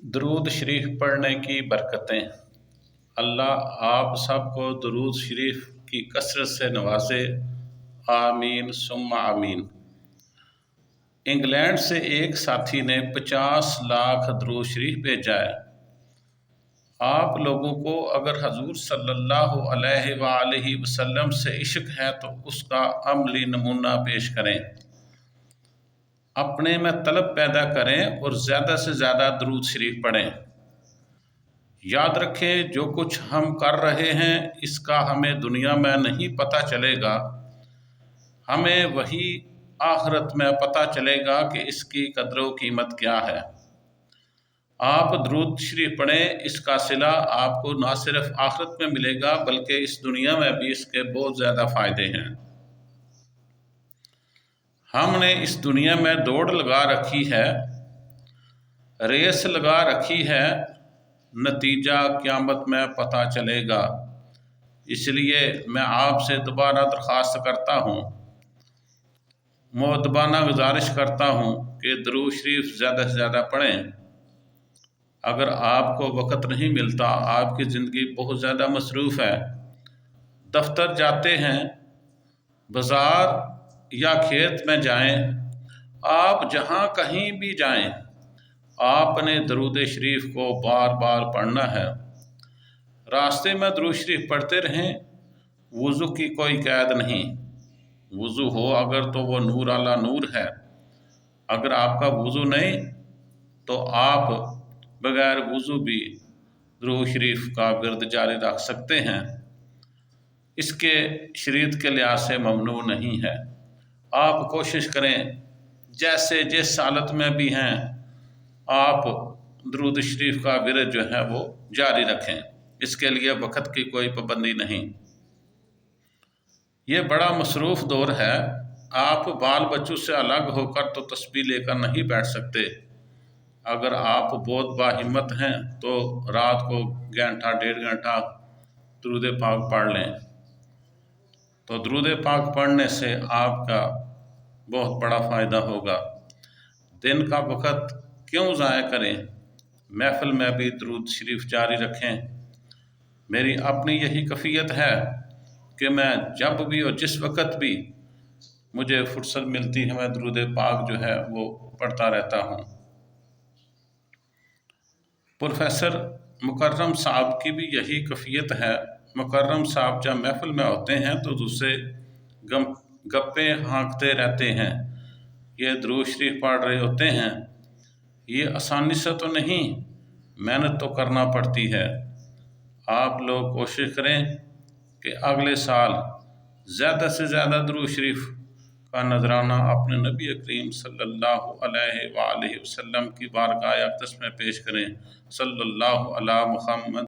درود شریف پڑھنے کی برکتیں۔ اللہ آپ سب کو درود شریف کی کثرت سے نوازے، آمین ثم آمین۔ انگلینڈ سے ایک ساتھی نے 50 لاکھ درود شریف بھیجا ہے۔ آپ لوگوں کو اگر حضور صلی اللہ علیہ وآلہ وسلم سے عشق ہے تو اس کا عملی نمونہ پیش کریں، اپنے میں طلب پیدا کریں اور زیادہ سے زیادہ درود شریف پڑھیں۔ یاد رکھیں جو کچھ ہم کر رہے ہیں اس کا ہمیں دنیا میں نہیں پتہ چلے گا، ہمیں وہی آخرت میں پتہ چلے گا کہ اس کی قدر و قیمت کیا ہے۔ آپ درود شریف پڑھیں، اس کا صلہ آپ کو نہ صرف آخرت میں ملے گا بلکہ اس دنیا میں بھی اس کے بہت زیادہ فائدے ہیں۔ ہم نے اس دنیا میں دوڑ لگا رکھی ہے، ریس لگا رکھی ہے، نتیجہ قیامت میں پتہ چلے گا۔ اس لیے میں آپ سے دوبارہ درخواست کرتا ہوں، مؤدبانہ گزارش کرتا ہوں کہ درود شریف زیادہ سے زیادہ پڑھیں۔ اگر آپ کو وقت نہیں ملتا، آپ کی زندگی بہت زیادہ مصروف ہے، دفتر جاتے ہیں، بازار یا کھیت میں جائیں، آپ جہاں کہیں بھی جائیں، آپ نے درود شریف کو بار بار پڑھنا ہے۔ راستے میں درود شریف پڑھتے رہیں، وضو کی کوئی قید نہیں۔ وضو ہو اگر تو وہ نور علی نور ہے، اگر آپ کا وضو نہیں تو آپ بغیر وضو بھی درود شریف کا ورد جاری رکھ سکتے ہیں، اس کے شریعت کے لحاظ سے ممنوع نہیں ہے۔ آپ کوشش کریں جیسے جس حالت میں بھی ہیں آپ درود شریف کا ورد جو ہے وہ جاری رکھیں، اس کے لیے وقت کی کوئی پابندی نہیں۔ یہ بڑا مصروف دور ہے، آپ بال بچوں سے الگ ہو کر تو تسبیح لے کر نہیں بیٹھ سکتے۔ اگر آپ بہت باہمت ہیں تو رات کو گھنٹہ 1.5 گھنٹہ درود پاک پڑھ لیں، تو درود پاک پڑھنے سے آپ کا بہت بڑا فائدہ ہوگا۔ دن کا وقت کیوں ضائع کریں، محفل میں بھی درود شریف جاری رکھیں۔ میری اپنی یہی کیفیت ہے کہ میں جب بھی اور جس وقت بھی مجھے فرصت ملتی ہے میں درود پاک جو ہے وہ پڑھتا رہتا ہوں۔ پروفیسر مکرم صاحب کی بھی یہی کیفیت ہے۔ مکرم صاحب جب محفل میں ہوتے ہیں تو دوسرے گپیں ہانکتے رہتے ہیں، یہ درود شریف پڑھ رہے ہوتے ہیں۔ یہ آسانی سے تو نہیں، محنت تو کرنا پڑتی ہے۔ آپ لوگ کوشش کریں کہ اگلے سال زیادہ سے زیادہ درود شریف کا نذرانہ اپنے نبی کریم صلی اللہ علیہ وآلہ وسلم کی بارگاہ اقدس میں پیش کریں۔ صلی اللہ علی محمد۔